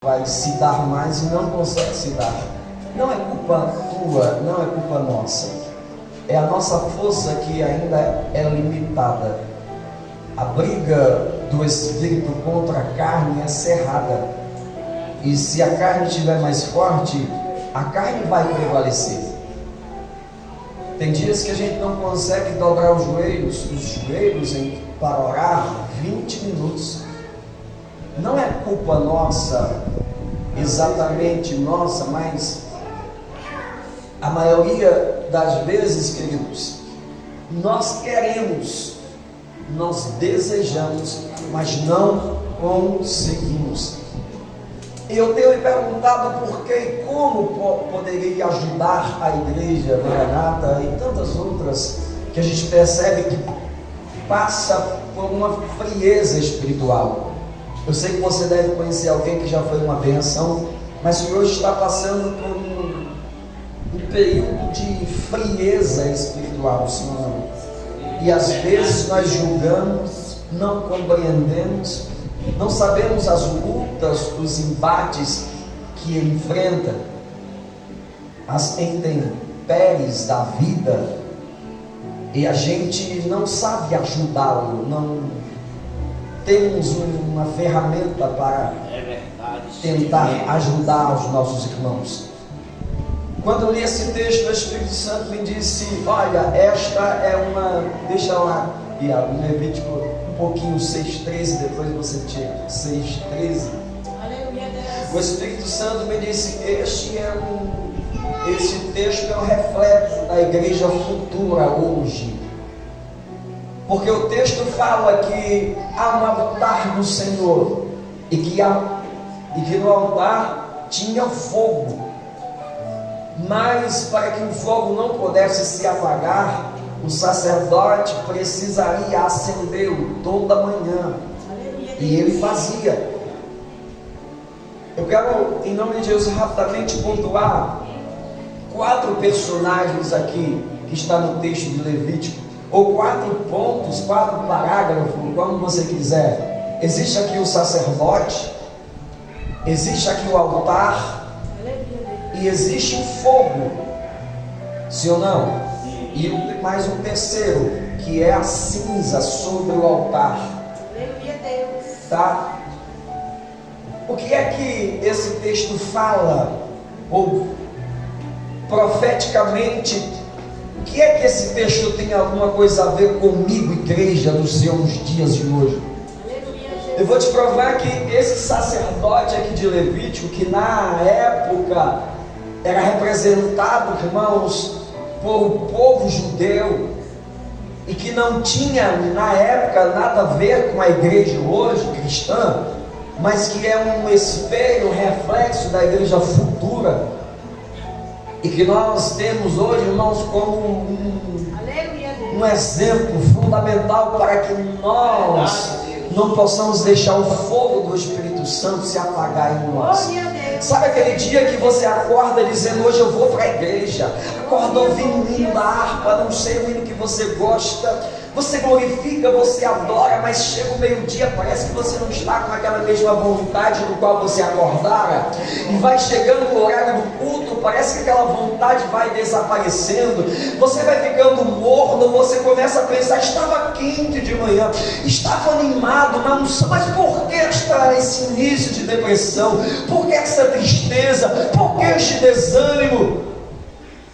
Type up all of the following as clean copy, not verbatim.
vai se dar mais e não consegue se dar. Não é culpa tua, não é culpa nossa. É a nossa força que ainda é limitada. A briga do Espírito contra a carne é cerrada. E se a carne estiver mais forte, a carne vai prevalecer. Tem dias que a gente não consegue dobrar os joelhos para orar 20 minutos. Não é culpa nossa, exatamente nossa, mas a maioria das vezes, queridos, nós queremos, nós desejamos, mas não conseguimos. Eu tenho me perguntado por que e como poderia ajudar a igreja Maranata e tantas outras que a gente percebe que passa por uma frieza espiritual. Eu sei que você deve conhecer alguém que já foi uma benção, mas que hoje está passando por um período de frieza espiritual, senhor. E às vezes nós julgamos, não compreendemos, não sabemos as lutas, os embates que ele enfrenta, as intempéries da vida, e a gente não sabe ajudá-lo, não temos uma ferramenta para tentar ajudar os nossos irmãos. Quando eu li esse texto, o Espírito Santo me disse: olha, esta é uma, deixa lá, Iago, Levítico um pouquinho, 6,13, depois você tira 6,13. O Espírito Santo me disse: esse texto é um reflexo da igreja futura hoje. Porque o texto fala que há um altar do Senhor e que no altar tinha fogo, mas para que o fogo não pudesse se apagar, o sacerdote precisaria acendê-lo toda manhã, e ele fazia. Eu quero, em nome de Jesus, rapidamente pontuar 4 personagens aqui que está no texto de Levítico, ou 4 pontos, 4 parágrafos, como você quiser. Existe aqui o sacerdote, existe aqui o altar, e existe o fogo, sim ou não? E mais um terceiro, que é a cinza sobre o altar. Tá? O que é que esse texto fala, ou profeticamente, o que é que esse texto tem alguma coisa a ver comigo, igreja, nos seus dias de hoje? Eu vou te provar que esse sacerdote aqui de Levítico, que na época era representado, irmãos, por o povo judeu, e que não tinha na época nada a ver com a igreja hoje, cristã, mas que é um espelho, um reflexo da igreja futura, e que nós temos hoje, irmãos, como um exemplo fundamental para que nós não possamos deixar o fogo do Espírito Santo se apagar em nós. Sabe aquele dia que você acorda dizendo: hoje eu vou para a igreja, acorda ouvindo o hino da harpa, não sei o hino que você gosta, você glorifica, você adora, mas chega o meio-dia, parece que você não está com aquela mesma vontade do qual você acordara, e vai chegando o horário do culto, parece que aquela vontade vai desaparecendo, você vai ficando morno, você começa a pensar: estava quente de manhã, estava animado na unção, mas por que esse início de depressão? Por que essa tristeza? Por que este desânimo?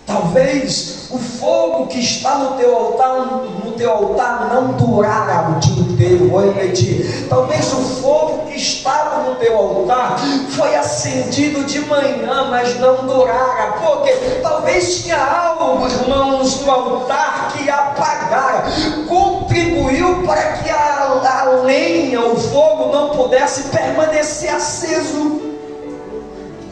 Talvez o fogo que está no teu altar não durará o dia inteiro. Vou repetir: talvez o fogo que estava no teu altar foi acendido de manhã, mas não durara, porque talvez tinha algo, irmãos, no altar que apagara, contribuiu para que a lenha, o fogo não pudesse permanecer aceso.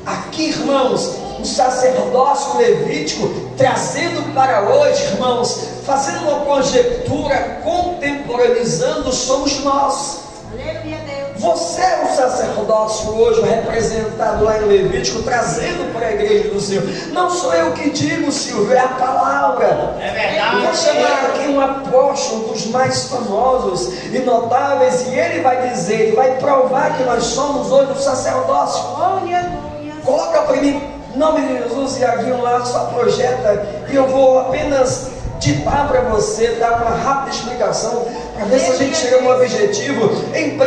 Aqui, irmãos, o sacerdócio levítico, trazendo para hoje, irmãos, fazendo uma conjectura, contemporaneizando, somos nós. Aleluia, Deus. Você é o sacerdócio hoje, representado lá em Levítico, trazendo para a igreja do Senhor. Não sou eu que digo, Silvio, é a palavra. É verdade. Vou chamar aqui um apóstolo dos mais famosos e notáveis, e ele vai dizer, ele vai provar que nós somos hoje o sacerdócio. para mim, em nome de Jesus. Iaguinho lá só projeta, e eu vou apenas ditar para você, dar uma rápida explicação, para ver se a gente chega no objetivo. Em 1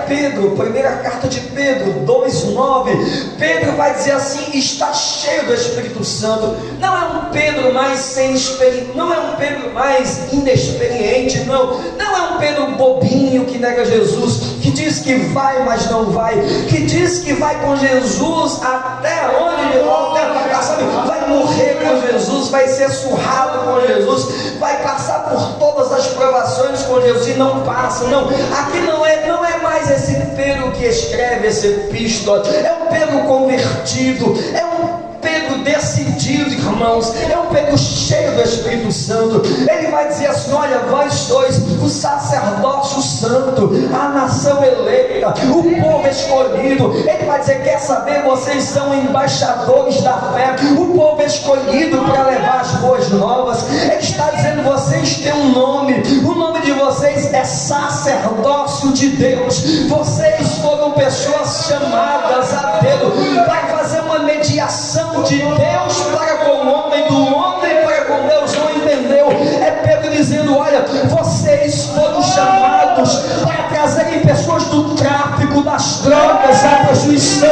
Pedro, primeira carta de Pedro 2,9, Pedro vai dizer assim: está cheio do Espírito Santo. Não é um Pedro mais sem experiência, não é um Pedro mais inexperiente, não é um Pedro bobinho que nega Jesus, que diz que vai, mas não vai, que diz que vai com Jesus até onde ele volta, sabe? Vai morrer com Jesus, vai ser surrado com Jesus, vai passar por todas as provações com Jesus e não passa. Não, aqui não é mais esse Pedro que escreve essa epístola, é um Pedro convertido, é um Pedro decidido, irmãos, é um Pedro cheio do Espírito Santo. Ele vai dizer assim: olha, vós sois o sacerdócio santo, a nação eleita, o povo escolhido. Ele vai dizer: quer saber, vocês são embaixadores da fé, o povo escolhido para levar as boas novas. Ele está dizendo: vocês têm um nome, o nome de vocês é sacerdócio de Deus. Vocês foram pessoas chamadas a Deus para fazer uma mediação de Deus para com o homem, do homem para com Deus. Não entendeu? É Pedro dizendo: olha, vocês foram chamados para trazerem pessoas do tráfico, das drogas, da prostituição,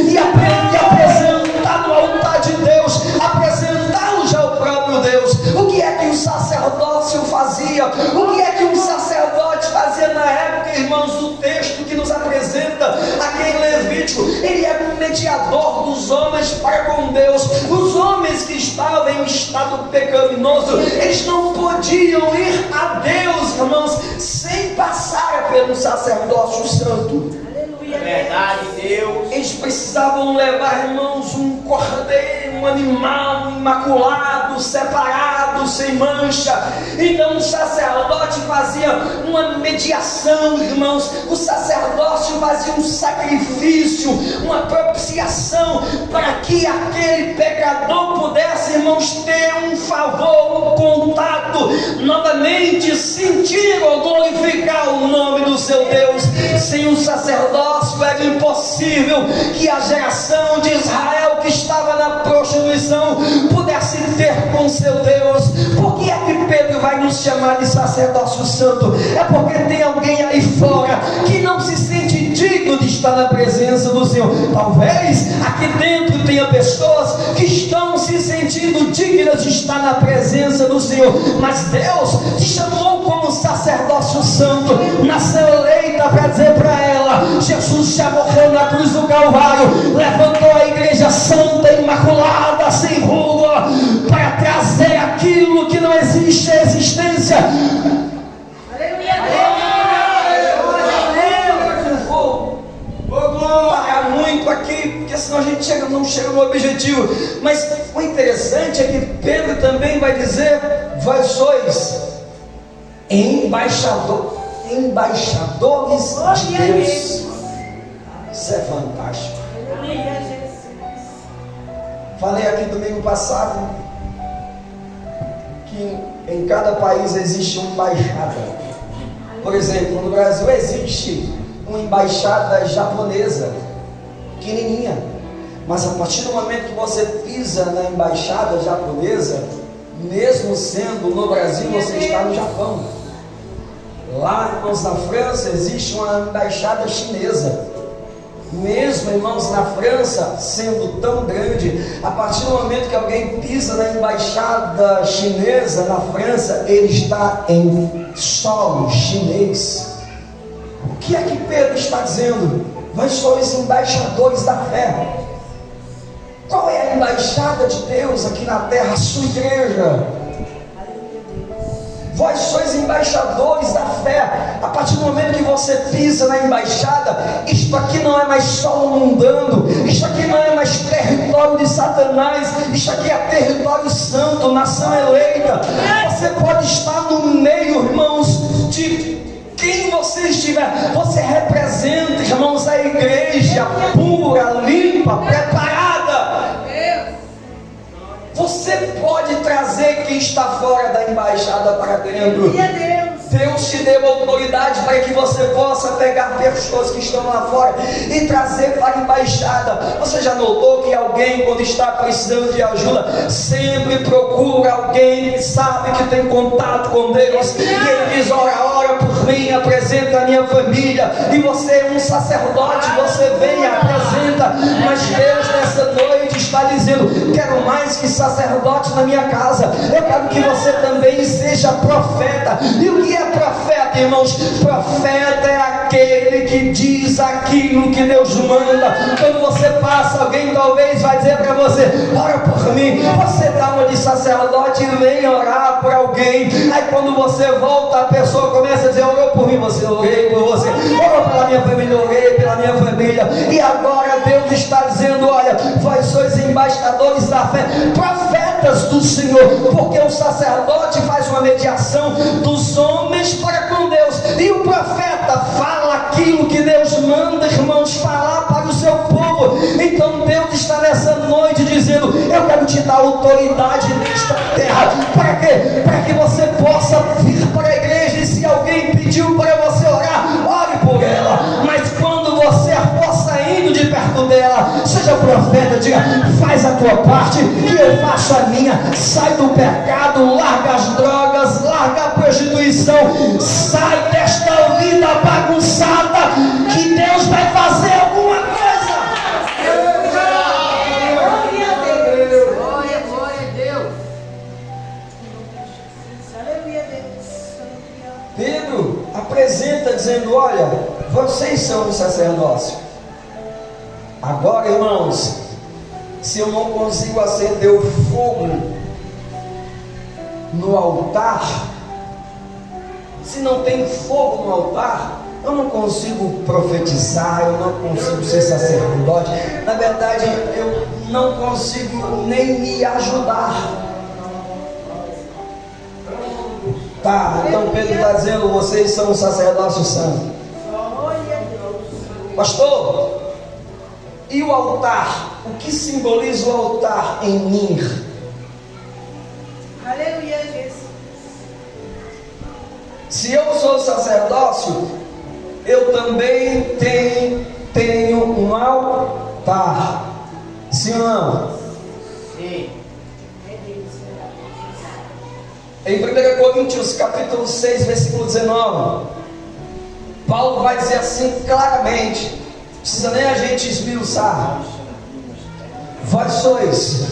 e apresentar no altar de Deus, apresentá-los ao próprio Deus. O que é que o sacerdócio fazia? O que é que um sacerdote fazia na época, irmãos? O texto que nos apresenta aqui em Levítico, ele é um mediador dos homens para com Deus. Os homens que estavam em um estado pecaminoso, eles não podiam ir a Deus, irmãos, sem passar pelo sacerdócio santo. É verdade, Deus. Eles precisavam levar, irmãos, um cordeiro, um animal imaculado, separado, sem mancha. Então o sacerdote fazia uma mediação, irmãos. O sacerdócio fazia um sacrifício, uma propiciação, para que aquele pecador pudesse, irmãos, ter um favor, um contato, novamente sentir ou glorificar o nome do seu Deus. Sem o sacerdócio era impossível que a geração de Israel que estava na prostituição pudesse ter com seu Deus. Por que é que Pedro vai nos chamar de sacerdócio santo? É porque tem alguém aí fora que não se sente digno de estar na presença do Senhor. Talvez aqui dentro tenha pessoas que estão se sentindo dignas de estar na presença do Senhor, mas Deus te chamou como sacerdócio santo, nação eleita, para dizer para ela: Jesus já morreu na cruz do Calvário, levantou a igreja santa, imaculada, sem ruga, para trazer aquilo que não existe a existência. Vou parar muito aqui, porque senão a gente não chega no objetivo. Mas o interessante é que Pedro também vai dizer: vós sois embaixadores de Deus. Isso é fantástico. Falei aqui domingo passado que em cada país existe uma embaixada. Por exemplo, no Brasil existe uma embaixada japonesa, pequenininha, mas a partir do momento que você pisa na embaixada japonesa, mesmo sendo no Brasil, você está no Japão. Lá, irmãos, na França existe uma embaixada chinesa. Mesmo, irmãos, na França sendo tão grande, a partir do momento que alguém pisa na embaixada chinesa na França, ele está em solo chinês. O que é que Pedro está dizendo? Vós sois embaixadores da fé. Qual é a embaixada de Deus aqui na terra? A sua igreja. Vós sois embaixadores da fé. A partir do momento que você pisa na embaixada, isto aqui não é mais solo mundano, isto aqui não é mais território de Satanás, isto aqui é território santo, nação eleita. Você pode estar no meio, irmãos, de quem você estiver. Você representa, irmãos, a igreja pura, limpa, preparada. Você pode trazer quem está fora da embaixada para dentro. Deus te deu autoridade para que você possa pegar pessoas que estão lá fora e trazer para a embaixada. Você já notou que alguém, quando está precisando de ajuda, sempre procura alguém que sabe que tem contato com Deus, e ele diz: ora por mim, apresenta a minha família. E você é um sacerdote, você vem e apresenta. Mas Deus nessa noite está dizendo: quero mais que sacerdote na minha casa, eu quero que você também seja profeta. E o que é profeta, irmãos? Profeta é aquele que diz aquilo que Deus manda. Quando você passa, alguém talvez vai dizer para você: ora por mim. Você dá uma de sacerdote e vem orar por alguém. Aí quando você volta, a pessoa começa a dizer: orou por mim, você, orei por você, orou pela minha família, orei pela minha família. E agora Deus está dizendo: olha, vós sois embaixadores da fé, profetas do Senhor, porque o sacerdote faz uma mediação dos homens para com Deus, e o profeta fala aquilo que Deus manda, irmãos, falar para o seu povo. Então Deus está nessa noite dizendo: eu quero te dar autoridade nesta terra. Para quê? Para que você possa vir para a igreja, e se alguém pediu para você orar, ore por ela. Mas quando você for saindo de perto dela, seja profeta, diga: faz a tua parte, que eu faço a minha. Sai do pecado, larga as drogas, larga a prostituição, sai desta vida bagunçada, que Deus vai fazer alguma coisa. Glória a Deus. Glória a Deus. Aleluia a Deus. Pedro apresenta dizendo: olha, vocês são o sacerdócio. Agora, irmãos, se eu não consigo acender o fogo no altar, se não tem fogo no altar, eu não consigo profetizar, eu não consigo ser sacerdote. Na verdade, eu não consigo nem me ajudar. Tá, então Pedro está dizendo: vocês são o sacerdócio santo. Pastor, e o altar? O que simboliza o altar em mim? Aleluia, Jesus. Se eu sou sacerdócio, eu também tenho um altar. Sim ou não? Sim. Em 1 Coríntios capítulo 6, versículo 19, Paulo vai dizer assim claramente, não precisa nem a gente esmiuçar: vós sois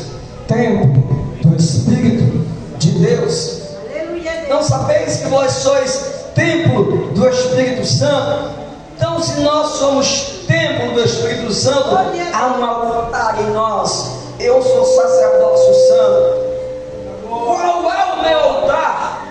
templo do Espírito de Deus. Aleluia, Deus. Não sabeis que vós sois templo do Espírito Santo? Então, se nós somos templo do Espírito Santo, há um altar em nós. Eu sou sacerdócio santo. Qual é o meu altar?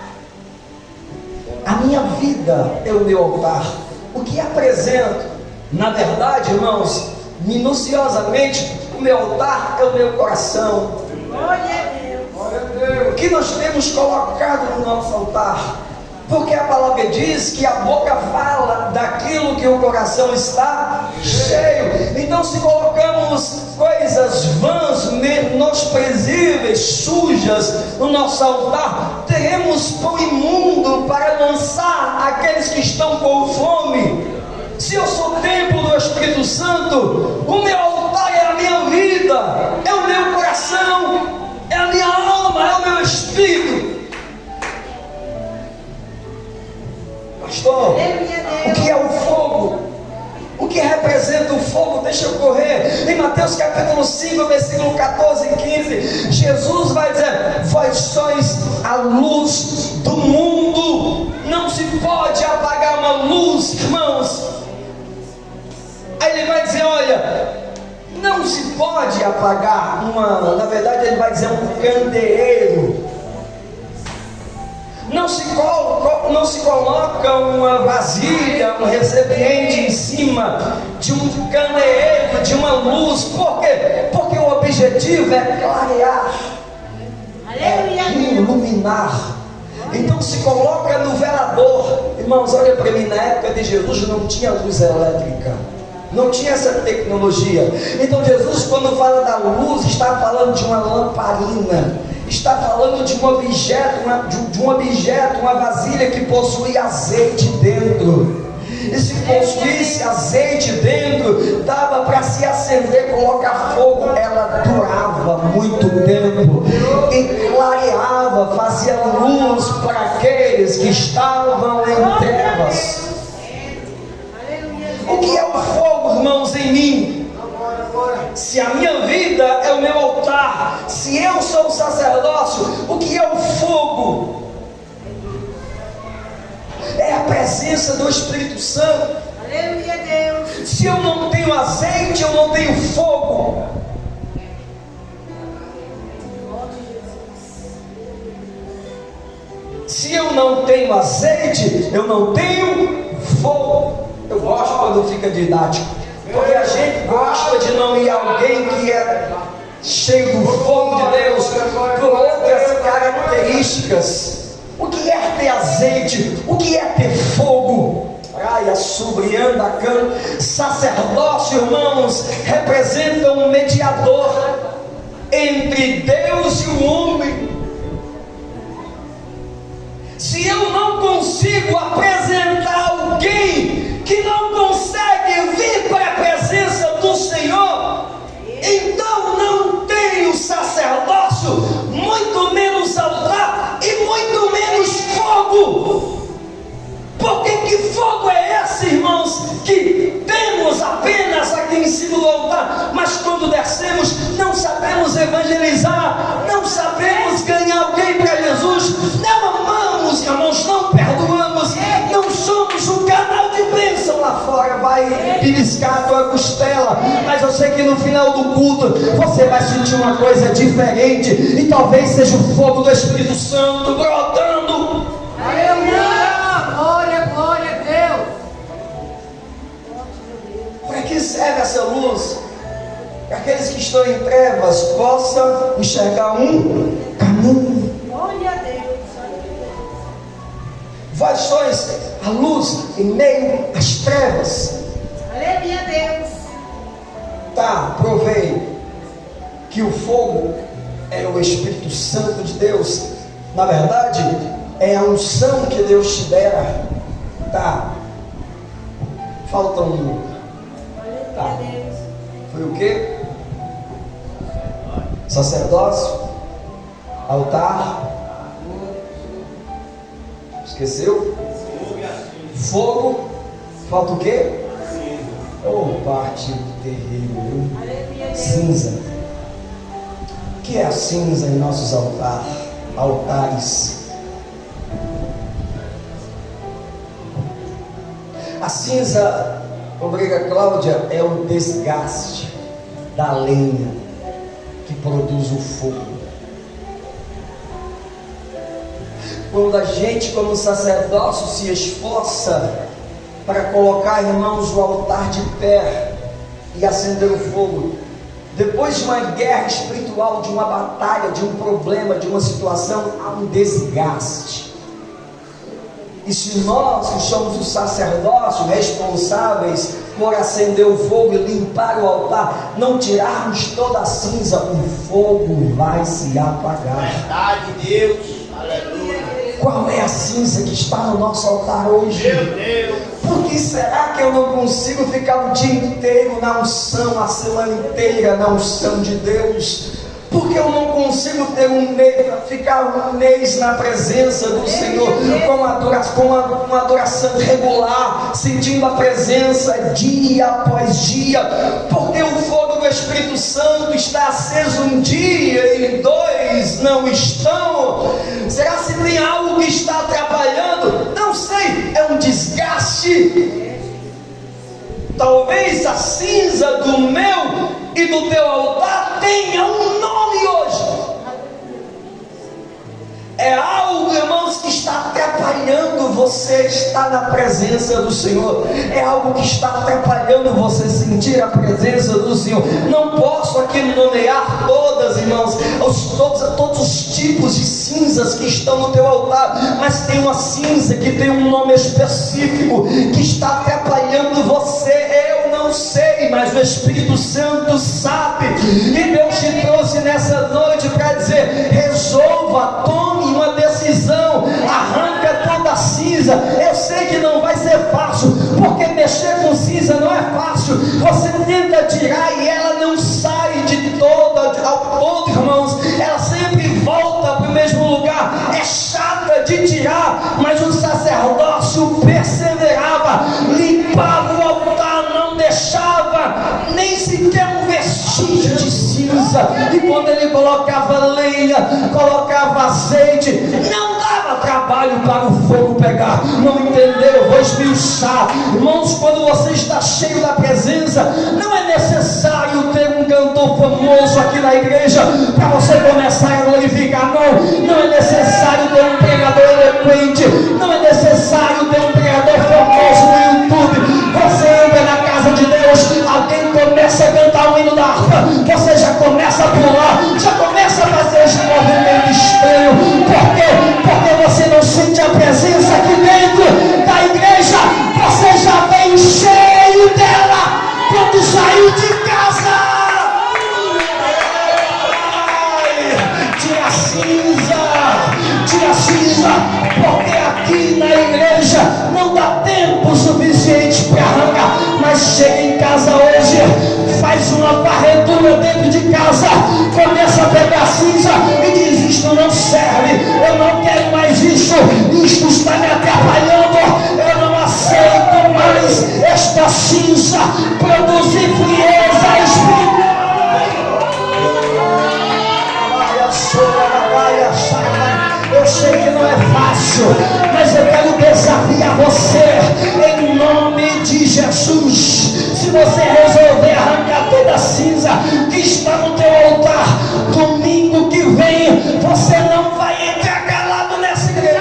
A minha vida é o meu altar. O que apresento? Na verdade, irmãos, minuciosamente, o meu altar é o meu coração. Glória a Deus. O que nós temos colocado no nosso altar? Porque a palavra diz que a boca fala daquilo que o coração está cheio. Então, se colocamos coisas vãs, menosprezíveis, sujas no nosso altar, teremos pão imundo para lançar aqueles que estão com fome. Se eu sou templo do Espírito Santo, o meu altar é a minha vida, é o meu coração, é a minha alma, é o meu espírito. Pastor, o que é o fogo? O que representa o fogo? Deixa eu correr. Em Mateus capítulo 5, versículo 14 e 15, Jesus vai dizer: vós sois a luz do mundo. Não se pode apagar uma luz, irmãos. Aí ele vai dizer: olha, não se pode apagar na verdade ele vai dizer um candeeiro. Não se coloca uma vasilha, um recipiente em cima de um candeeiro, de uma luz. Por quê? Porque o objetivo é clarear, é iluminar. Então se coloca no velador. Irmãos, olha para mim, na época de Jesus não tinha luz elétrica, não tinha essa tecnologia. Então Jesus, quando fala da luz, está falando de uma lamparina. está falando de um objeto, uma vasilha que possui azeite dentro. E se possuísse azeite dentro, dava para se acender, colocar fogo. Ela durava muito tempo e clareava, fazia luz para aqueles que estavam em trevas. O que é o fogo, irmãos, em mim? Se a minha vida é o meu altar, se eu sou o sacerdócio, o que é o fogo? É a presença do Espírito Santo. Aleluia, Deus. Se eu não tenho azeite, eu não tenho fogo. Se eu não tenho azeite, eu não tenho fogo. Eu gosto quando fica didático, porque a gente gosta de não ir alguém que é cheio do fogo de Deus, por outras características. O que é ter azeite? O que é ter fogo? Praia, subrianda, cana. Sacerdócio, irmãos, representa um mediador entre Deus e o homem. Se eu não consigo apresentar alguém que não consegue vir para a presença do Senhor, então não tenho sacerdócio, muito menos altar e muito menos fogo. Porque que fogo é esse, irmãos, que temos apenas aqui em cima do altar, mas quando descemos não sabemos evangelizar, não sabemos ganhar alguém para Jesus, não amamos, irmãos, não perdoamos, não somos um canal de bênção lá fora, vai beliscar a tua costela, mas eu sei que no final do culto você vai sentir uma coisa diferente, e talvez seja o fogo do Espírito Santo brotando. Aleluia. Glória, glória a Deus. Para que serve essa luz? Para aqueles que estão em trevas possam enxergar um caminho. Glória a Deus. Vós sois a luz em meio às trevas. Aleluia, Deus. Tá, provei que o fogo é o Espírito Santo de Deus. Na verdade, é a unção que Deus te dera. Tá. Falta um. Tá. Foi o quê? Sacerdócio, altar. Esqueceu? Fogo. Falta o quê? Oh, parte terrível, viu? Cinza. O que é a cinza em nossos altares? A cinza, obriga Cláudia, é o desgaste da lenha que produz o fogo. Quando a gente, como sacerdócio, se esforça para colocar, irmãos, o altar de pé e acender o fogo, depois de uma guerra espiritual, de uma batalha, de um problema, de uma situação, há um desgaste. E se nós, que somos os sacerdócios responsáveis por acender o fogo e limpar o altar, não tirarmos toda a cinza, o fogo vai se apagar. Verdade, Deus. Aleluia. Qual é a cinza que está no nosso altar hoje? Meu Deus. Por que será que eu não consigo ficar o dia inteiro na unção, a semana inteira na unção de Deus? Porque eu não consigo ter ficar um mês na presença do Senhor com uma adoração regular, sentindo a presença dia após dia? Porque o fogo do Espírito Santo está aceso um dia e 2 não estão. Será se tem algo que está atrapalhando? Não sei, é um desgaste. Talvez a cinza do meu e do teu altar tenha um nome hoje. É algo, irmãos, que está atrapalhando você estar na presença do Senhor. É algo que está atrapalhando você sentir a presença do Senhor. Não posso aqui nomear todas, irmãos, todos os tipos de cinzas que estão no teu altar, mas tem uma cinza que tem um nome específico que está atrapalhando você. Eu não sei, mas o Espírito Santo sabe. E Deus te trouxe nessa noite para dizer: resolva cinza. Eu sei que não vai ser fácil, porque mexer com cinza não é fácil. Você tenta tirar e ela não sai de toda ao todo, irmãos. Ela sempre volta para o mesmo lugar. É chata de tirar, mas o sacerdócio perseverava, limpava o altar, não deixava nem sequer um vestígio de cinza. E quando ele colocava lenha, colocava azeite, não dava trabalho para o fogo pegar. Não entendeu? Vou esmiuçar. Irmãos, quando você está cheio da presença, não é necessário ter um cantor famoso aqui na igreja para você começar a glorificar. Não é necessário ter um pregador eloquente, não é necessário ter um pregador famoso no YouTube. Você entra na casa de Deus, alguém começa a cantar o hino da harpa, você já começa a pular, já começa a fazer esse movimento estranho. Por quê? Porque você não sente a presença aqui dentro da igreja. Você já veio cheio dela quando saiu de casa. Tira a cinza, porque aqui na igreja não dá tempo suficiente para arrancar. Mas chega em casa hoje, faz uma varredura dentro de casa, começa a pegar cinza e diz: isto não serve, eu não quero mais isso, isto está me atrapalhando, eu não aceito mais esta cinza produzir frieza espiritual. Eu sei que não é fácil, mas eu quero desafiar você em nome de Jesus. Se você resolver arrancar toda a cinza que está no teu altar, domingo que vem você não vai entrar calado nessa igreja.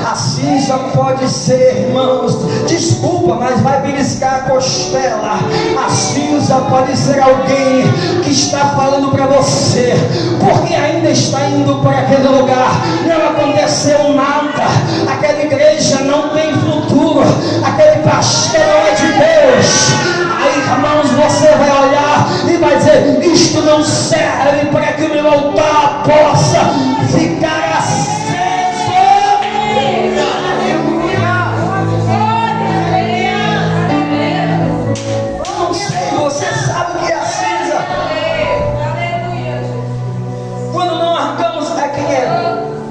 A cinza pode ser, irmãos, desculpa, mas vai beliscar a costela. A cinza pode ser alguém que está falando para você, porque ainda está indo para aquele lugar, não aconteceu nada, aquela igreja não tem futuro, aquele pastor não é de Deus. Aí, irmãos, você vai olhar e vai dizer: isto não serve para que o meu altar possa ficar aceso. Não sei, você sabe o que é a cinza. Quando não arrancamos,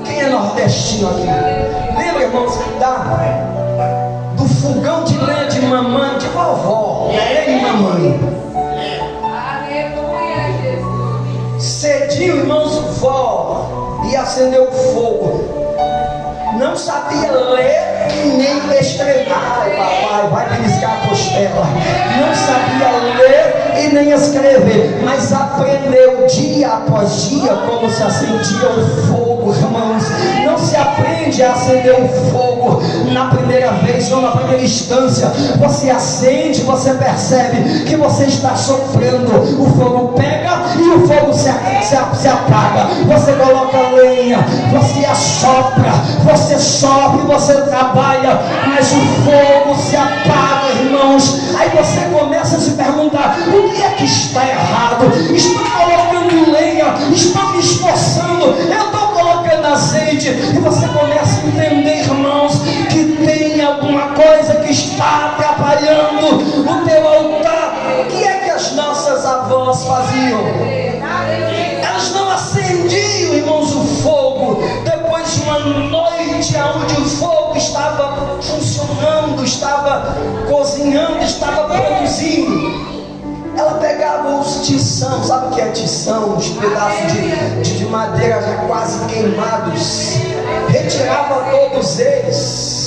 quem é nordestino aqui? Lembra, irmãos, do fogão de lenha de mamãe, de vovó, nem mamãe. Cedinho, irmãos, vó ia acender o fogo. Não sabia ler e nem escrever. Ai, papai, vai beliscar a costela. Não sabia ler e nem escrever, mas aprendeu dia após dia como se acendia o fogo, irmãos. Não se aprende a acender o fogo na primeira vez ou na primeira instância. Você acende, você percebe que você está sofrendo. O fogo pega e o fogo se apaga. Você coloca lenha, você assopra, você sofre, você trabalha, mas o fogo se apaga, irmãos. Aí você começa a se perguntar: o que é que está errado? Estou colocando lenha, estou me esforçando, eu estou colocando azeite. E você começa a entender, irmãos, que tem alguma coisa que está atrapalhando o teu altar. O que é que as nossas avós faziam? Elas não acendiam, irmãos, o fogo depois de uma noite onde o fogo estava funcionando, estava cozinhando, estava produzindo. Ela pegava os tição, sabe o que é tição? Os pedaços de madeira já quase queimados, retirava todos eles.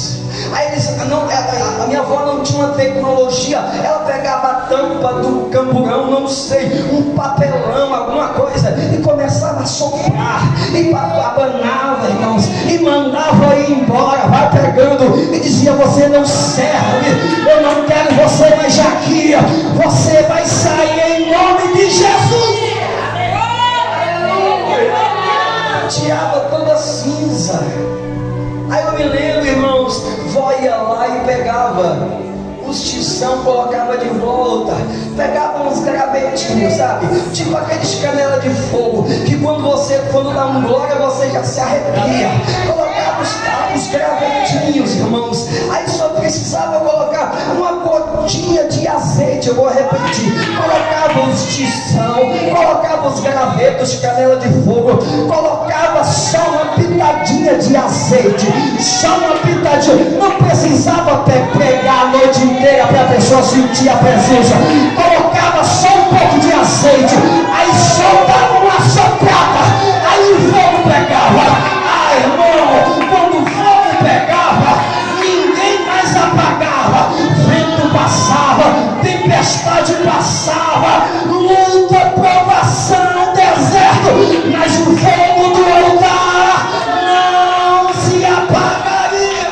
Aí a minha avó não tinha uma tecnologia, ela pegava a tampa do camburão, não sei, um papelão, alguma coisa, e começava a soprar, e abanava, irmãos, e mandava ir embora, vai pegando, e dizia: você não serve, eu não quero você mais aqui, você vai sair em nome de Jesus. Tirava toda a cinza. Aí eu me lembro unção, colocava de volta. Pegava uns gravetinhos, sabe? Tipo aqueles canela de fogo, que quando dá um glória, você já se arrepia. Colocava os gravetinhos, irmãos. Aí só precisava colocar uma gotinha de azeite. Eu vou repetir. Colocava os tição, colocava os gravetos, canela de fogo, colocava só uma pitadinha de azeite, só uma pitadinha. Não precisava pregar a noite inteira para a pessoa sentir a presença. Colocava só um pouco de azeite, aí só dava uma soprada, aí o fogo pegava. Ah, irmão, quando o fogo pegava, ninguém mais apagava. Vento passava, tempestade passava, luta, provação, deserto, mas o fogo do altar não se apagaria.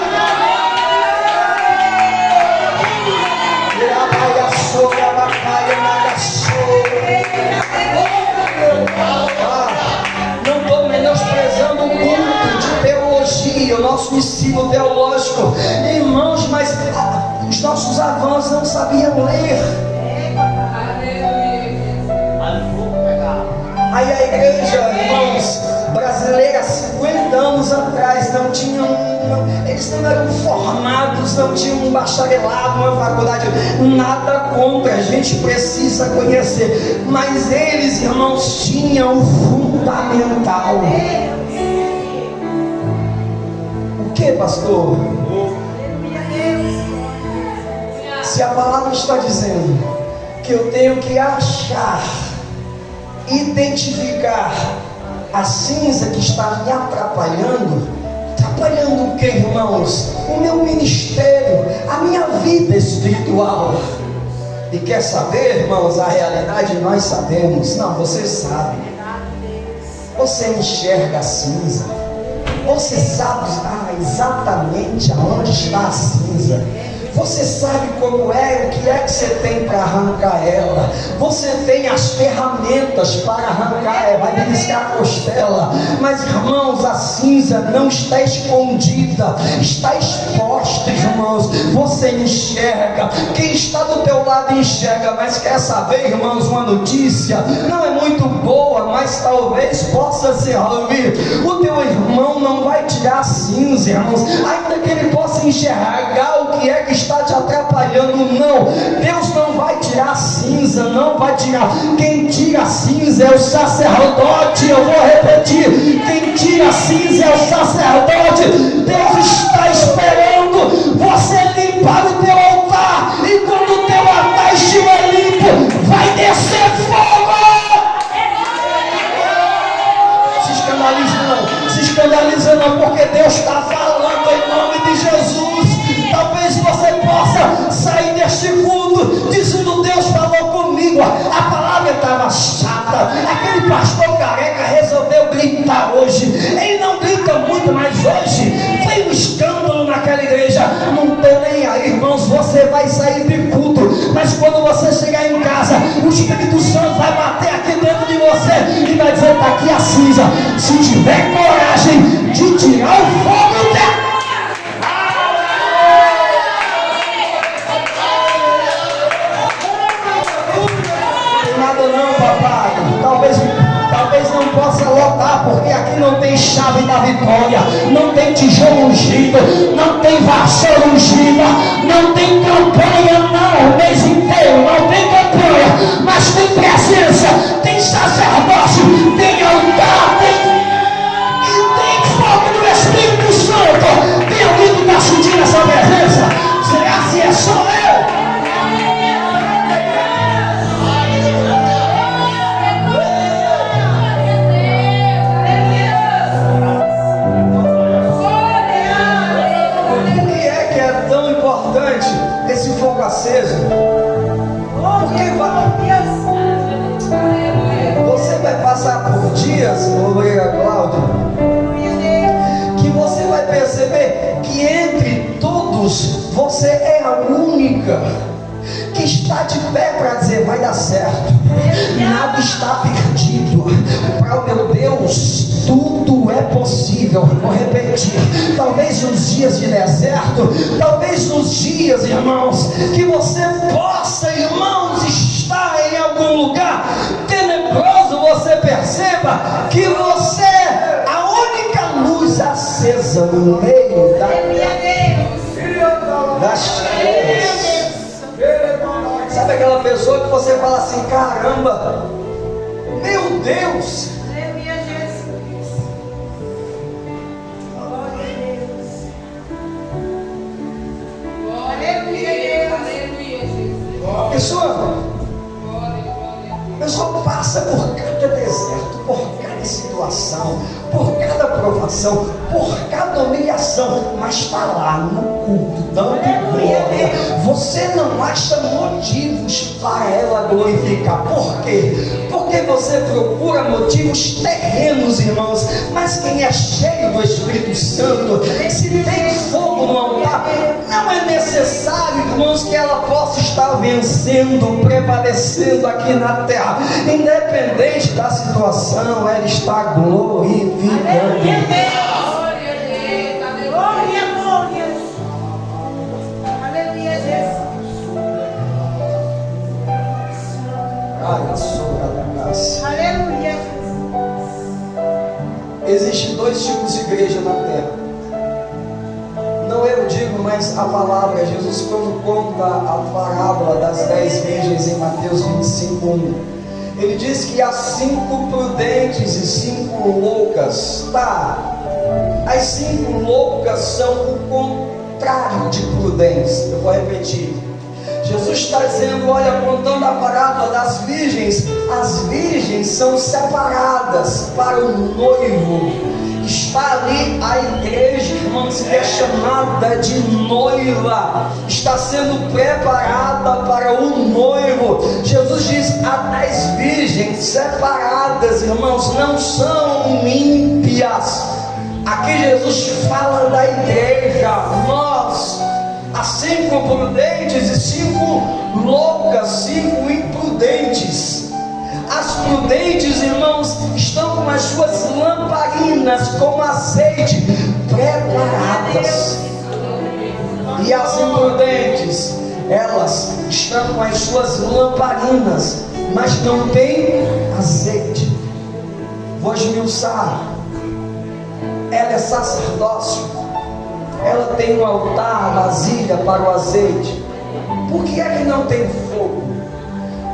Não estou menosprezando o culto de teologia, o nosso ensino teológico, irmãos, mas os nossos avós não sabiam ler. Aí a igreja, irmãos, brasileira, 50 anos atrás, eles não eram formados, não tinham um bacharelado, uma faculdade, nada contra, a gente precisa conhecer, mas eles, irmãos, tinham o fundamental. O que, pastor? Se a palavra está dizendo que eu tenho que achar, identificar a cinza que está me atrapalhando o que, irmãos? O meu ministério, a minha vida espiritual. E quer saber, irmãos, a realidade nós sabemos. Não, você sabe. Você enxerga a cinza. Você sabe exatamente aonde está a cinza. Você sabe como é, o que é que você tem para arrancar ela. Você tem as ferramentas para arrancar ela, vai beliscar a costela. Mas, irmãos, a cinza não está escondida, está exposta, irmãos. Você enxerga, quem está do teu lado enxerga. Mas quer saber, irmãos, uma notícia? Não é muito boa, mas talvez possa servir. O teu irmão não vai tirar a cinza, irmãos, ainda que ele possa enxergar o que é que está te atrapalhando. Não, Deus não vai tirar a cinza, não vai tirar. Quem tira a cinza é o sacerdote. Eu vou repetir, quem tira a cinza é o sacerdote. Deus está esperando você limpar o teu altar, e quando o teu altar estiver limpo, vai descer fogo. Se escandaliza não, porque Deus está falando em nome de Jesus. Talvez você possa sair deste culto dizendo: Deus falou comigo, a palavra estava chata, aquele pastor careca resolveu gritar hoje. Ele não grita muito, mas hoje foi um escândalo naquela igreja. Não estou nem aí, irmãos. Você vai sair de culto, mas quando você chegar em casa, o Espírito Santo vai bater aqui dentro de você e vai dizer: está aqui a cinza. Se tiver coragem de tirar o fogo dela. Não, papai, talvez não possa lotar, porque aqui não tem chave da vitória, não tem tijolo ungido, não tem vassoura ungida, não tem campanha não, o mês inteiro não tem campanha, mas tem presença, tem sacerdócio, tem altar, tem fogo do Espírito Santo. Tem alguém que está sentindo essa presença? Será que é só eu? Esse fogo aceso, porque você vai passar por dias, Cláudia, que você vai perceber que entre todos você é a única que está de pé para dizer: vai dar certo, nada está perdido, para o meu Deus tudo é possível. terrível, vou repetir, talvez nos dias de deserto, talvez nos dias, irmãos, que você possa, irmãos, estar em algum lugar tenebroso, você perceba que você é a única luz acesa no meio das trevas. Sabe aquela pessoa que você fala assim, caramba, meu Deus, a pessoa passa por cada deserto, por cada situação, por cada provação, por cada humilhação, mas está lá no culto, dando glória. Você não acha motivos para ela glorificar. Por quê? Porque você procura motivos terrenos, irmãos. Mas quem é cheio do Espírito Santo, se tem fogo no altar, não é necessário, irmãos, que ela possa estar vencendo, prevalecendo aqui na terra. Independente da situação, ela está glorificando. Aleluia. Existem dois tipos de igreja na terra. Não eu digo, mas a palavra. Jesus, quando conta a parábola das 10 virgens em Mateus 25:1, ele diz que há 5 prudentes e 5 loucas. Tá, as 5 loucas são o contrário de prudentes. Eu vou repetir. Jesus está dizendo, olha, contando a parábola das virgens, as virgens são separadas para o noivo. Está ali a igreja, irmãos, que é chamada de noiva, está sendo preparada para o noivo. Jesus diz, há 10 virgens separadas, irmãos, não são ímpias. Aqui Jesus fala da igreja, nós. Há 5 prudentes e 5 loucas, 5 imprudentes. As prudentes, irmãos, estão com as suas lamparinas com azeite preparadas. E as imprudentes, elas estão com as suas lamparinas, mas não tem azeite. Vou esmiuçar. Ela é sacerdócio. Ela tem um altar, vasilha para o azeite. Por que é que não tem fogo?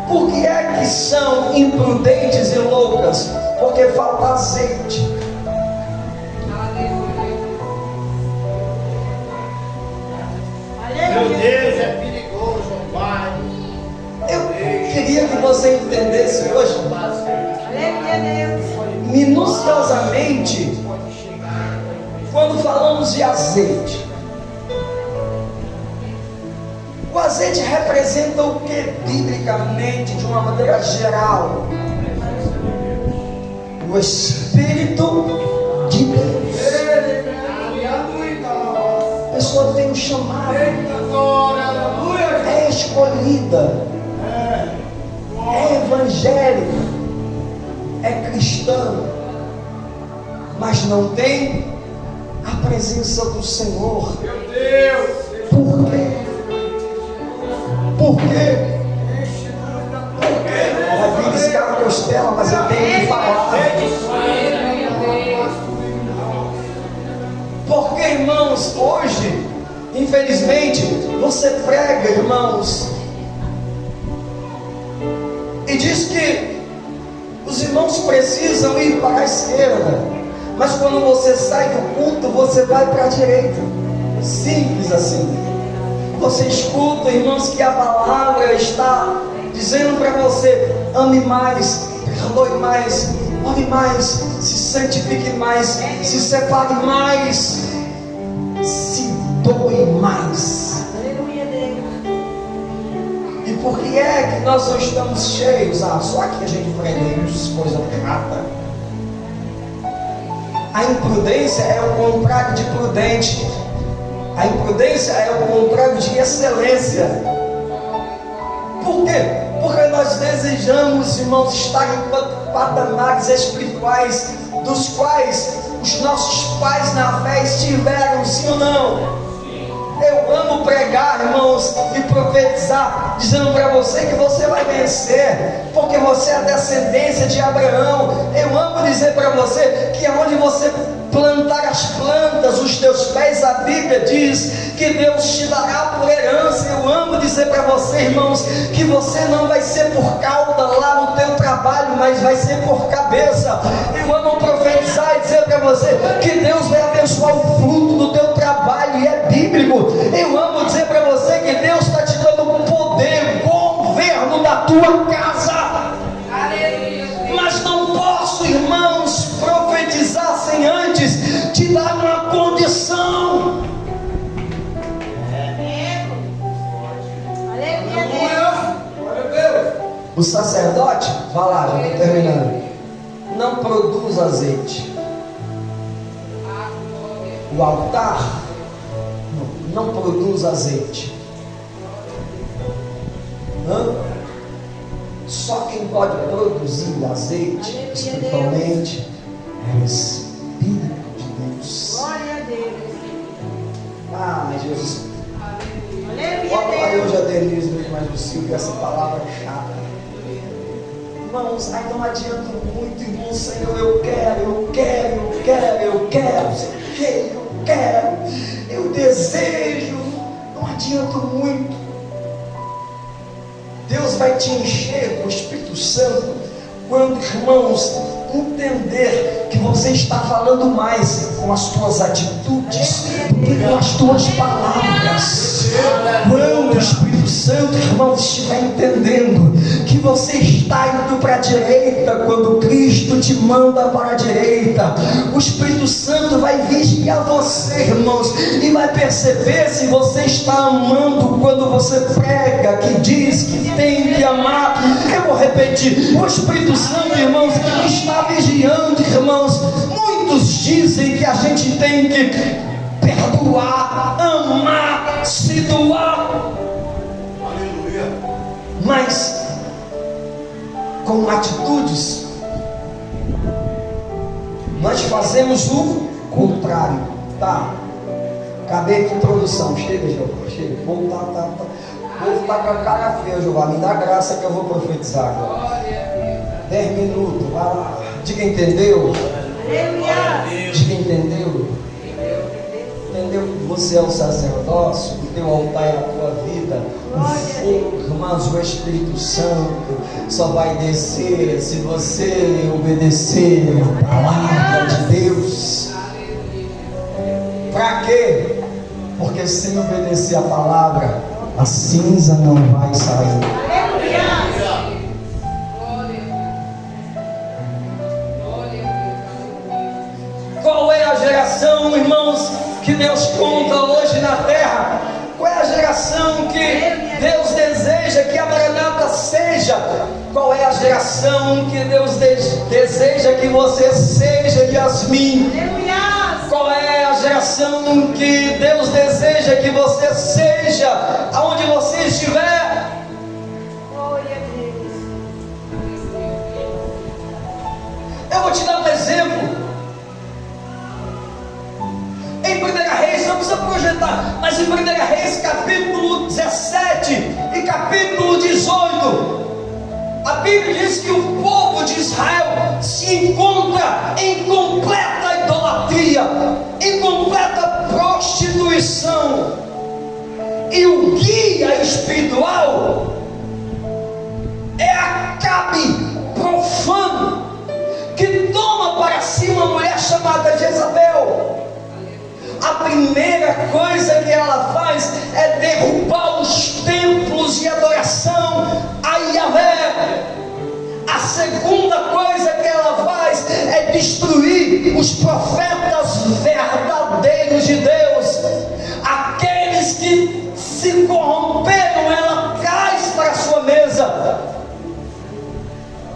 Por que é que são imprudentes e loucas? Porque falta azeite. Meu Deus, é perigoso, Pai. Eu queria que você entendesse hoje, minuciosamente, quando falamos de azeite. O azeite representa o que biblicamente, de uma maneira geral? O Espírito de Deus. A pessoa tem um chamado, é escolhida, é evangélica, é cristã, mas não tem a presença do Senhor. Meu Deus. Por quê? Por quê? A vida escala a costela, mas eu tenho que falar. Porque, irmãos, hoje, infelizmente, você prega, irmãos, e diz que os irmãos precisam ir para a esquerda, mas quando você sai do culto, você vai para a direita. Simples assim. Você escuta, irmãos, que a palavra está dizendo para você: ame mais, perdoe mais, ore mais, se santifique mais, se separe mais, se doe mais. E por que é que nós não estamos cheios? Só aqui a gente prende isso, coisa errada. A imprudência é o contrário de prudente. A imprudência é o contrário de excelência. Por quê? Porque nós desejamos, irmãos, estar em patamares espirituais dos quais os nossos pais na fé estiveram, sim ou não? Eu amo pregar, irmãos, e profetizar, dizendo para você que você vai vencer, porque você é descendência de Abraão. Eu amo dizer para você que aonde você plantar as plantas, os teus pés, a Bíblia diz que Deus te dará por herança. Eu amo dizer para você, irmãos, que você não vai ser por cauda lá no teu trabalho, mas vai ser por cabeça. Eu amo profetizar e dizer para você que Deus vai abençoar o fruto do teu trabalho, e é bíblico. Eu amo dizer para você que Deus está te dando o poder, o governo da tua casa. Mas não posso, irmãos, profetizar sem antes te dar uma condição. O sacerdote, vai lá, já estou terminando, não produz azeite. O altar não produz azeite. Só quem pode produzir azeite espiritualmente é o Espírito de Deus. Glória a Deus. Ah, Jesus. Aleluia. Eu já Denise hoje, mas o Silvio, essa palavra é chata. Irmãos, aí não adianta muito, irmão. Senhor, eu quero, eu desejo. Não adianta muito. Deus vai te encher com o Espírito Santo quando, irmãos, entender que você está falando mais com as tuas atitudes do que com as tuas palavras. Quando o Espírito Santo, irmãos, estiver entendendo que você está indo para a direita, quando Cristo te manda para a direita, o Espírito Santo vai vigiar você, irmãos, e vai perceber se você está amando quando você prega, que diz que tem que amar. Eu vou repetir: o Espírito Santo, irmãos, está vigiando, irmãos. Muitos dizem que a gente tem que perdoar, amar, se doar. Aleluia. Mas com atitudes nós fazemos o contrário. Tá, acabei aqui a introdução. Chega, Jeová, chega. O povo tá com a cara feia, Jeová. Me dá graça que eu vou profetizar agora. 10 minutos, vai lá. Diga, entendeu? Diga, entendeu? Entendeu que você é o sacerdócio, o teu altar é a tua vida. O fogo, irmãos, o Espírito Santo só vai descer se você obedecer a palavra de Deus. Para quê? Porque sem obedecer a palavra, a cinza não vai sair. Qual é a geração, irmãos, que Deus conta hoje na terra? Qual é a geração que Deus deseja que a Maranata seja? Qual é a geração que Deus deseja que você seja, Yasmin? Qual é a geração que Deus deseja que você seja, aonde você estiver? Eu vou te dar um exemplo. Em 1 Reis, não precisa projetar, mas em 1 Reis capítulo 17 e capítulo 18, a Bíblia diz que o povo de Israel se encontra em completa idolatria, em completa prostituição, e o guia espiritual é Acabe, profano, que toma para si uma mulher chamada Jezabel. A primeira coisa que ela faz é derrubar os templos de adoração a Yahvé. A segunda coisa que ela faz é destruir os profetas verdadeiros de Deus. Aqueles que se corromperam, ela traz para a sua mesa.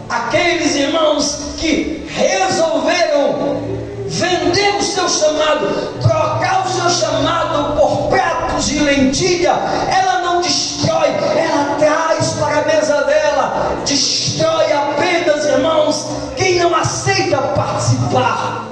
Aqueles irmãos que resolveram vender o seu chamado, trocar o seu chamado por pratos de lentilha, ela não destrói, ela traz para a mesa dela. Destrói apenas, irmãos, quem não aceita participar.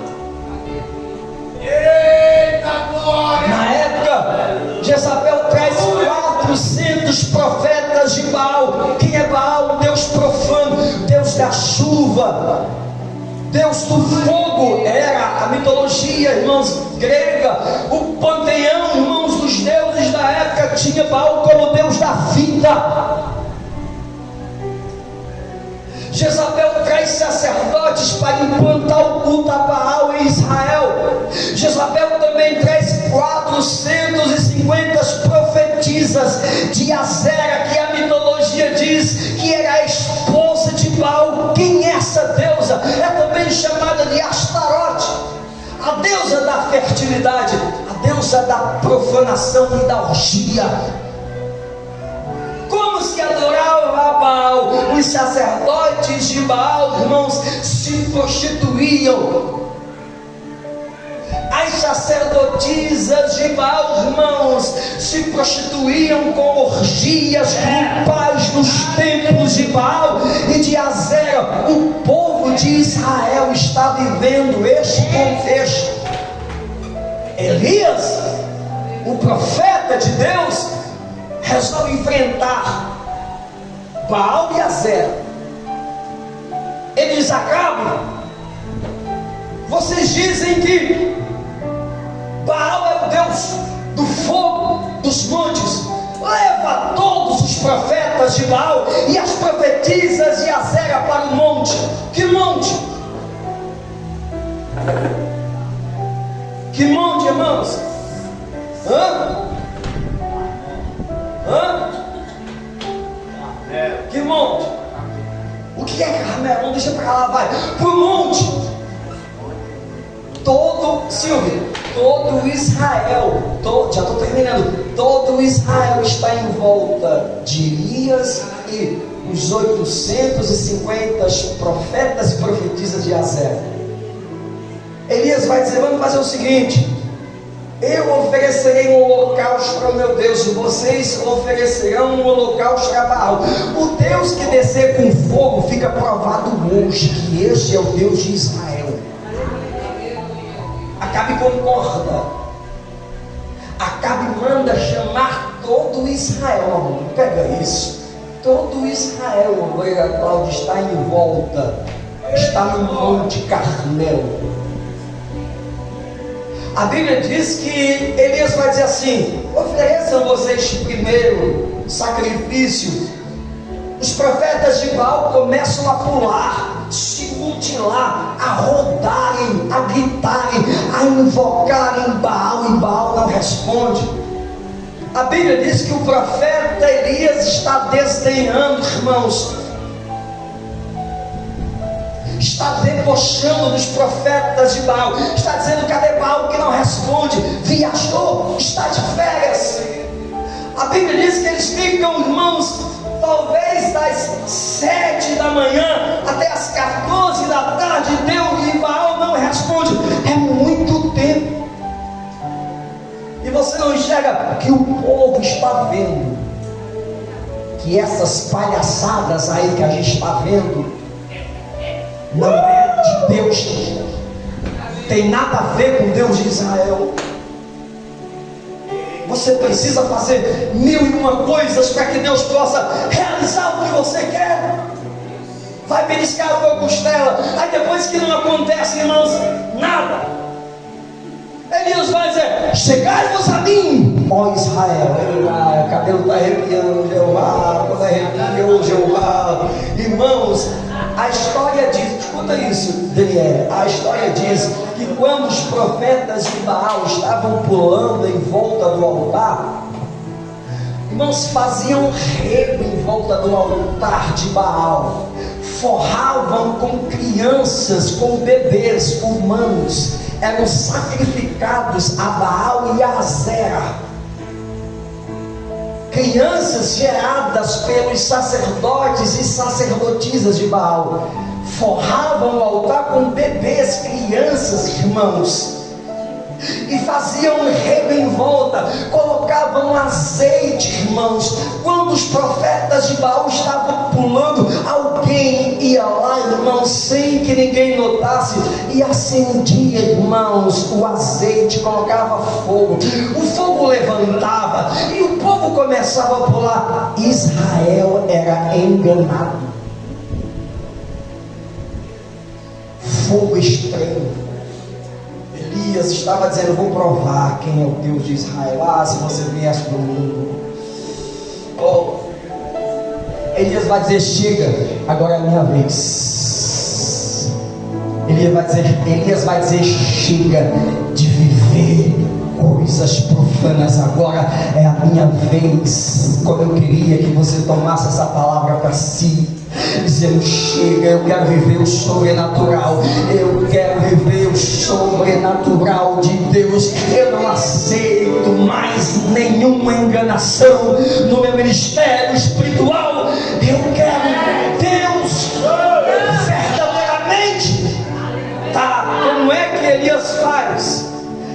profetas de Baal. Quem é Baal? Deus profano, Deus da chuva, Deus do fogo. Era a mitologia, irmãos, grega. O panteão, irmãos, dos deuses da época tinha Baal como Deus da vida. Jezabel traz sacerdotes para implantar o culto a Baal em Israel. Jezabel também traz 450 profetisas de Azera, que a mitologia diz que era a esposa de Baal. Quem é essa deusa? É também chamada de Astarote, a deusa da fertilidade, a deusa da profanação e da orgia. Como se adorava a Baal? Os sacerdotes de Baal, irmãos, se prostituíam. As sacerdotisas de Baal, irmãos, se prostituíam com orgias grupais nos templos de Baal e de Azera. O povo de Israel está vivendo este contexto. Elias, o profeta de Deus, resolve enfrentar Baal e Azera. Ele diz: Acabe, vocês dizem que Baal é o Deus do fogo, dos montes. Leva todos os profetas de Baal e as profetisas de Azera para o monte. Que monte? Que monte, irmãos? Que monte? O que é Carmelo? Não deixa pra lá, vai pro monte. Todo Israel, já estou terminando. Todo Israel está em volta de Elias e os 850 profetas e profetisas de Azera. Elias vai dizer: vamos fazer o seguinte, eu oferecerei um holocausto para o meu Deus, e vocês oferecerão um holocausto para Baal. O Deus que descer com fogo fica provado hoje que este é o Deus de Israel. Acabe concorda. Acabe manda chamar todo Israel. Pega isso. Todo Israel, a Cláudia, está em volta. Está no Monte Carmelo. A Bíblia diz que Elias vai dizer assim: ofereçam vocês primeiro sacrifício. Os profetas de Baal começam a pular, se mutilar, a rodarem, a gritarem, a invocarem Baal, e Baal não responde. A Bíblia diz que o profeta Elias está desdenhando, irmãos, está debochando dos profetas de Baal, está dizendo: cadê Baal que não responde? Viajou, está de férias. A Bíblia diz que eles ficam, irmãos, talvez das 7 da manhã até as 14 da tarde, Deus e Baal não responde. É muito tempo. E você não enxerga que o povo está vendo que essas palhaçadas aí que a gente está vendo não é de Deus, tem nada a ver com Deus de Israel. Você precisa fazer 1001 coisas para que Deus possa realizar o que você quer. Vai beliscar a tua costela, aí depois que não acontece, irmãos, nada, Elias vai dizer: chegai-vos a mim, ó Israel. O cabelo está arrepiando, Jeová, quando arrepiou Jeová. Irmãos, a história diz, escuta isso, Daniel, a história diz que quando os profetas de Baal estavam pulando em volta do altar, irmãos, faziam rego em volta do altar de Baal, forravam com crianças, com bebês humanos, eram sacrificados a Baal e a Azera. Crianças geradas pelos sacerdotes e sacerdotisas de Baal forravam o altar com bebês, crianças, irmãos, e faziam um rego em volta, colocavam azeite, irmãos. Quando os profetas de Baal estavam pulando, alguém ia lá, irmãos, sem que ninguém notasse, e acendia, irmãos, o azeite, colocava fogo, o fogo levantava e o povo começava a pular. Israel era enganado. Fogo extremo. Elias estava dizendo: vou provar quem é o Deus de Israel. Se você viesse do mundo. Elias vai dizer: chega, agora é a minha vez. Elias vai dizer: chega de viver coisas profanas, agora é a minha vez. Como eu queria que você tomasse essa palavra para si, dizendo: chega, eu quero viver o sobrenatural, eu quero viver o sobrenatural de Deus. Eu não aceito mais nenhuma enganação no meu ministério espiritual. Eu quero Deus verdadeiramente. Como é que Elias faz?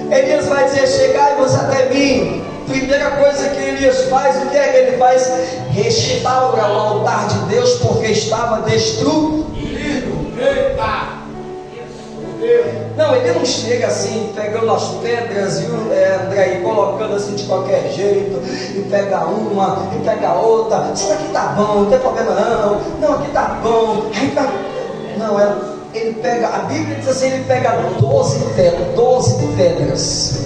Elias vai dizer: chegai-vos até mim. Primeira coisa que Elias faz, o que é que ele faz? Restaura o altar de Deus, porque estava destruído. Não, ele não chega assim, pegando as pedras e colocando assim de qualquer jeito, e pega uma, e pega outra. Isso daqui tá bom, não tem problema não. Não, aqui tá bom. Não, ele pega, a Bíblia diz assim, ele pega 12 pedras.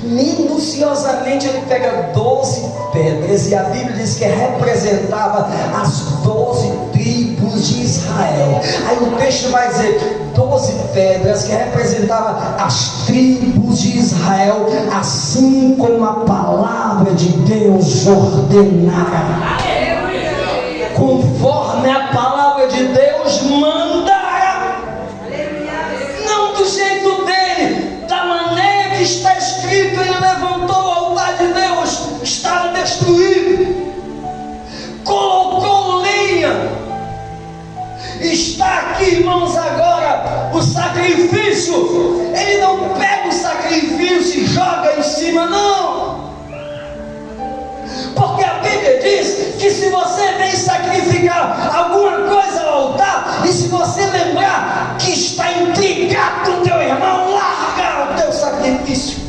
Minuciosamente ele pega 12 pedras, e a Bíblia diz que representava as 12 tribos de Israel. Aí o texto vai dizer: 12 pedras que representavam as tribos de Israel, assim como a palavra de Deus ordenara, conforme a palavra de Deus mandara, não do jeito dele, da maneira que está escrito. Ele levantou o altar de Deus, estava destruído, colocou lenha. Está aqui, irmãos, agora o sacrifício. Ele não pega o sacrifício e joga em cima, não, porque a Bíblia diz que se você vem sacrificar alguma coisa ao altar, e se você lembrar que está intrigado com teu irmão, larga o teu sacrifício.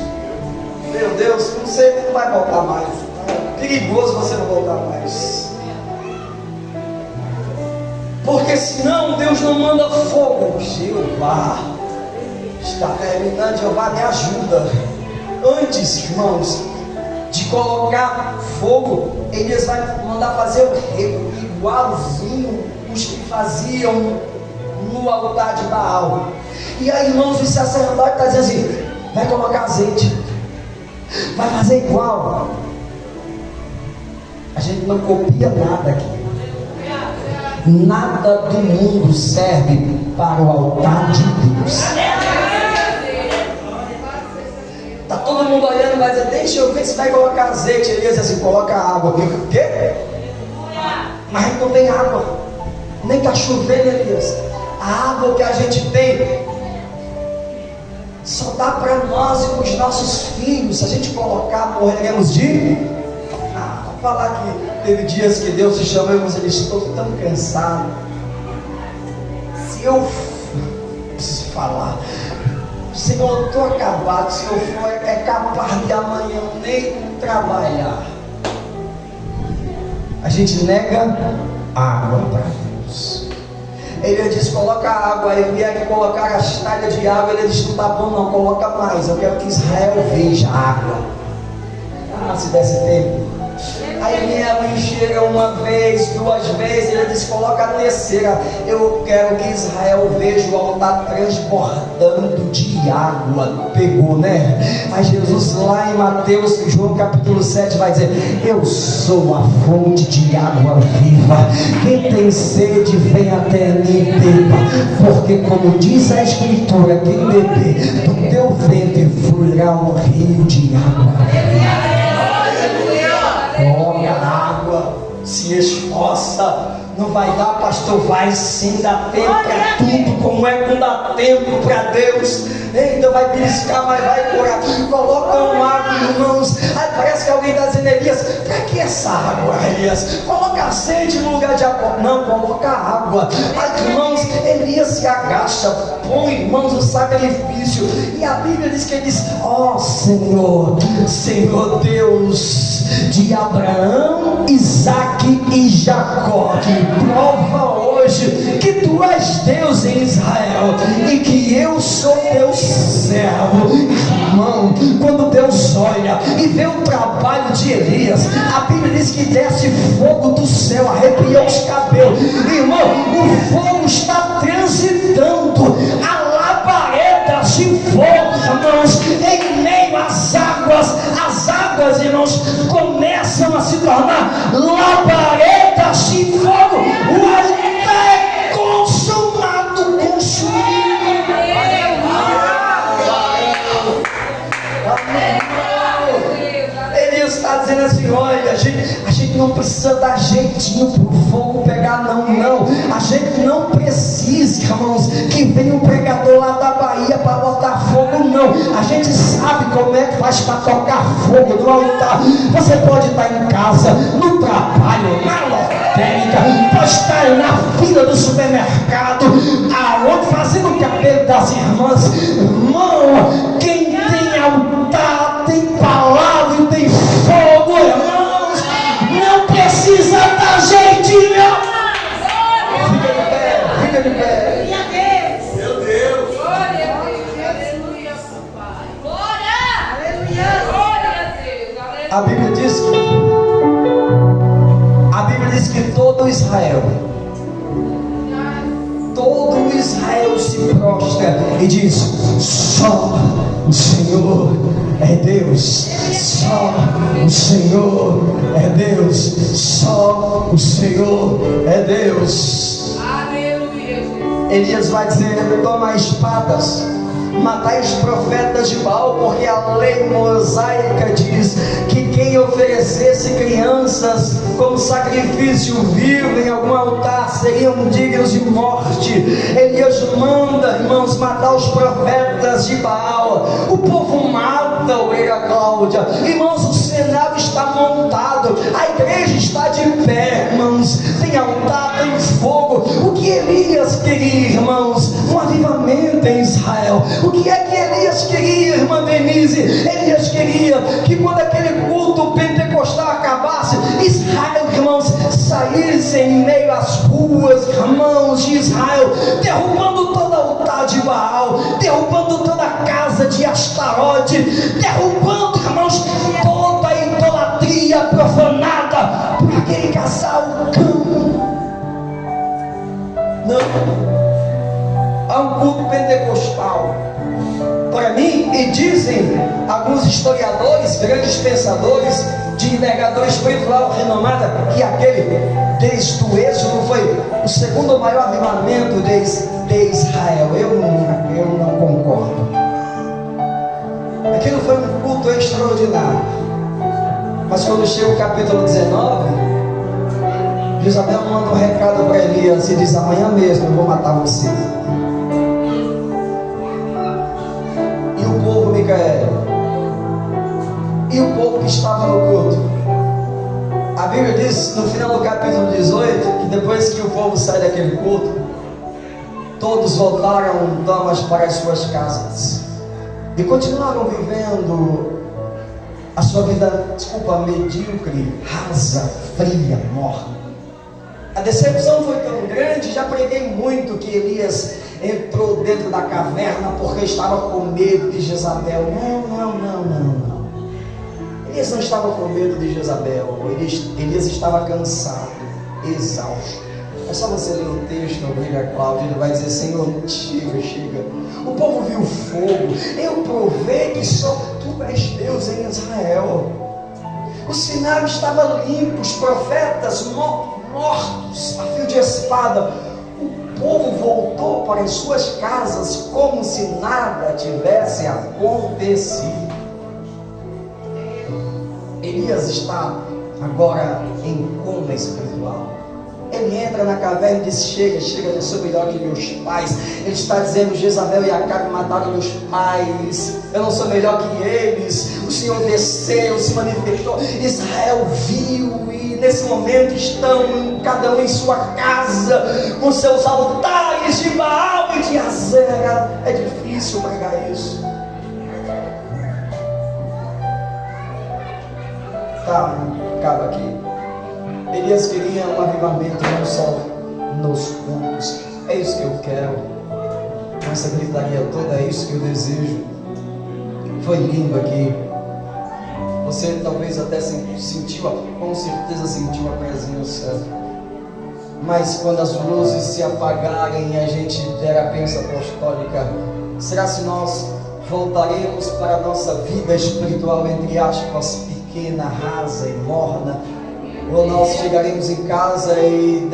Meu Deus, não sei, não vai voltar mais. É perigoso você não voltar mais, porque senão Deus não manda fogo. Jeová está terminando, Jeová me ajuda. Antes, irmãos, de colocar fogo, Elias vai mandar fazer igualzinho os que faziam no altar de Baal. E aí, irmãos, o sacerdote está dizendo assim: vai colocar azeite, vai fazer igual. A gente não copia nada aqui. Nada do mundo serve para o altar de Deus. Está todo mundo olhando e vai dizer: deixa eu ver se vai colocar azeite. Ele diz assim: coloca água. O quê? Mas não tem água, nem está chovendo, Elias. A água que a gente tem só dá para nós e para os nossos filhos. Se a gente colocar, morreremos de... falar que teve dias que Deus se chamou e eu estou tão cansado. Se eu preciso falar, Senhor, eu estou acabado. Se eu for, é capaz de amanhã nem trabalhar. A gente nega água para Deus. Ele diz: coloca água. Aí vier aqui colocar as talhas de água. Ele diz: não está bom não, coloca mais. Eu quero que Israel veja água. Se desse tempo. Aí minha mãe chega uma vez, 2 vezes, ele diz: coloca a terceira. Eu quero que Israel veja o altar transbordando de água. Pegou, né? Mas Jesus lá em Mateus, João capítulo 7 vai dizer: eu sou a fonte de água viva. Quem tem sede, vem até mim e beba. Porque como diz a Escritura, quem beber do teu ventre fluirá um rio de água. Coloca água, se esforça Não vai dar, pastor? Vai sim, dá tempo para tudo. Como é que não dá tempo para Deus? Eita, vai beliscar, mas vai curar. Coloca uma água, irmãos. Aí parece que alguém está dizendo: Elias, para que essa água, Elias? Coloca azeite no lugar de água. Não, coloca água. Aí, irmãos, Elias se agacha, põe, irmãos, o sacrifício. E a Bíblia diz que ele diz: ó Senhor, Senhor Deus de Abraão, Isaque e Jacó, prova hoje que tu és Deus em Israel e que eu sou teu servo. Irmão, quando Deus olha e vê o trabalho de Elias, a Bíblia diz que desce fogo do céu, arrepiou os cabelos. Irmão, o fogo está transitando, a labareda de fogo, irmãos, em meio às águas, irmãos, começam a se tornar labaredas de fogo. O altar é consumado, consumido. Elias está dizendo assim: olha, a gente não precisa dar jeitinho para o fogo pegar, não. A gente não precisa, irmãos, que venha um pregador lá da Bahia para botar fogo, não. A gente sabe como é que faz para tocar fogo no altar. Você pode estar em casa, no trabalho, na lotérica, pode estar na fila do supermercado, aonde, fazendo o cabelo das irmãs. Irmão, quem tem altar tem palavra e tem fogo, irmãos. Não precisa dar jeitinho. Fica de pé. Meu Deus. Glória a Deus. Aleluia, papai. Glória. Aleluia. Glória a Deus. A Bíblia diz que todo Israel se prostra e diz: só o Senhor é Deus, só o Senhor é Deus, só o Senhor é Deus. Aleluia. Elias vai dizer: toma espadas, matai os profetas de Baal, porque a lei mosaica diz que quem oferecesse crianças como sacrifício vivo em algum altar seriam dignos de morte. Elias manda, irmãos, matar os profetas de Baal. O povo mata o Ovelha Cláudia. Irmãos, o cenário está montado, a igreja está de pé, irmãos, tem altar, tem fogo. O que Elias queria, irmãos? Um avivamento em Israel. O que é que Elias queria, irmã Denise? Elias queria que quando aquele culto pentecostal acabasse, Israel, irmãos, saísse em meio às ruas, irmãos, de Israel, derrubando todo altar de Baal, derrubando toda a casa de Astarote, derrubando, irmãos, toda a idolatria profanada por aquele casal cão. Não. Há um culto pentecostal. Para mim, e dizem alguns historiadores, grandes pensadores, de envergadura espiritual renomada, que aquele desde o Êxodo foi o segundo maior avivamento de Israel. Eu não concordo. Aquilo foi um culto extraordinário. Mas quando chega o capítulo 19, Jezabel manda um recado para Elias e diz: amanhã mesmo eu vou matar você. E o povo, Micael, e o povo que estava no culto, a Bíblia diz no final do capítulo 18 que depois que o povo sai daquele culto, todos voltaram damas para as suas casas e continuaram vivendo a sua vida, medíocre, rasa, fria, morna. A decepção foi tão grande, já preguei muito, que Elias entrou dentro da caverna porque estava com medo de Jezabel. Não. Elias não estava com medo de Jezabel. Elias estava cansado, exausto. É só você ler o texto, Ovelha Cláudia, ele vai dizer: Senhor, chega. O povo viu fogo. Eu provei que só tu és Deus em Israel. O cenário estava limpo, os profetas mortos a fio de espada. O povo voltou para as suas casas como se nada tivesse acontecido. Elias está agora em coma espiritual. ele entra na caverna e diz: chega, chega, eu sou melhor que meus pais. Ele está dizendo: Jezabel e Acabe mataram meus pais, eu não sou melhor que eles. O Senhor desceu, se manifestou, Israel viu, e nesse momento estão cada um em sua casa, com seus altares de Baal e de Azera. É difícil pregar isso. Tá, acaba aqui. Elias queria um avivamento não só nos cultos. É isso que eu quero. Com essa gritaria toda, é isso que eu desejo. Foi lindo aqui. Você talvez até sentiu, com certeza sentiu a presença. Mas quando as luzes se apagarem e a gente der a bênção apostólica, será se nós voltaremos para a nossa vida espiritual, entre aspas, pequena, rasa e morna? Ou nós chegaremos em casa e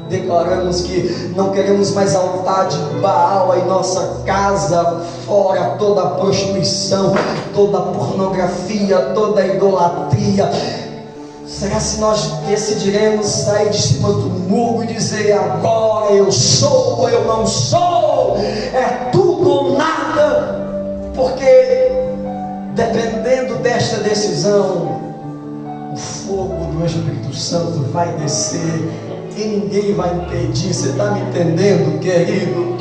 declaramos que não queremos mais altar de Baal em nossa casa, fora toda a prostituição, toda a pornografia, toda a idolatria? Será se nós decidiremos sair de cima do muro e dizer: agora eu sou ou eu não sou, é tudo ou nada? Porque dependendo desta decisão, o fogo do Espírito Santo vai descer e ninguém vai impedir. Você está me entendendo, querido?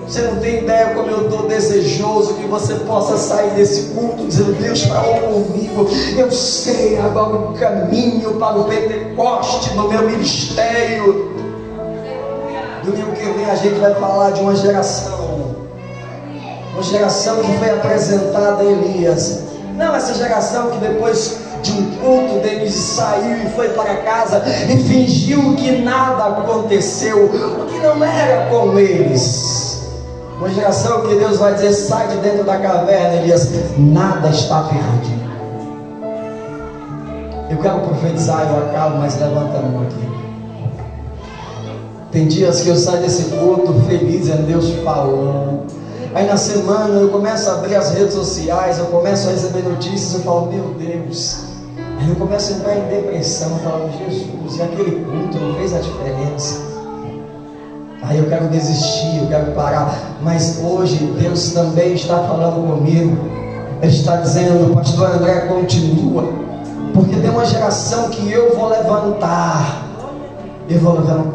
Você não tem ideia como eu estou desejoso que você possa sair desse culto dizendo: Deus falou comigo, eu sei agora o caminho para o Pentecoste no meu ministério. Domingo que vem a gente vai falar de uma geração que foi apresentada a Elias. Não essa geração que depois de um culto deles saiu e foi para casa e fingiu que nada aconteceu, o que não era com eles. Uma geração que Deus vai dizer: sai de dentro da caverna, Elias, nada está perdido. Eu quero profetizar, eu acabo, mas levanta a mão aqui. Tem dias que eu saio desse culto feliz, Deus falou. Aí na semana eu começo a abrir as redes sociais, eu começo a receber notícias, eu falo: meu Deus. Aí eu começo a entrar em depressão, eu falo: Jesus, e aquele culto não fez a diferença. Aí eu quero desistir, eu quero parar. Mas hoje Deus também está falando comigo. Ele está dizendo: pastor André, continua, porque tem uma geração que eu vou levantar. Eu vou levantar.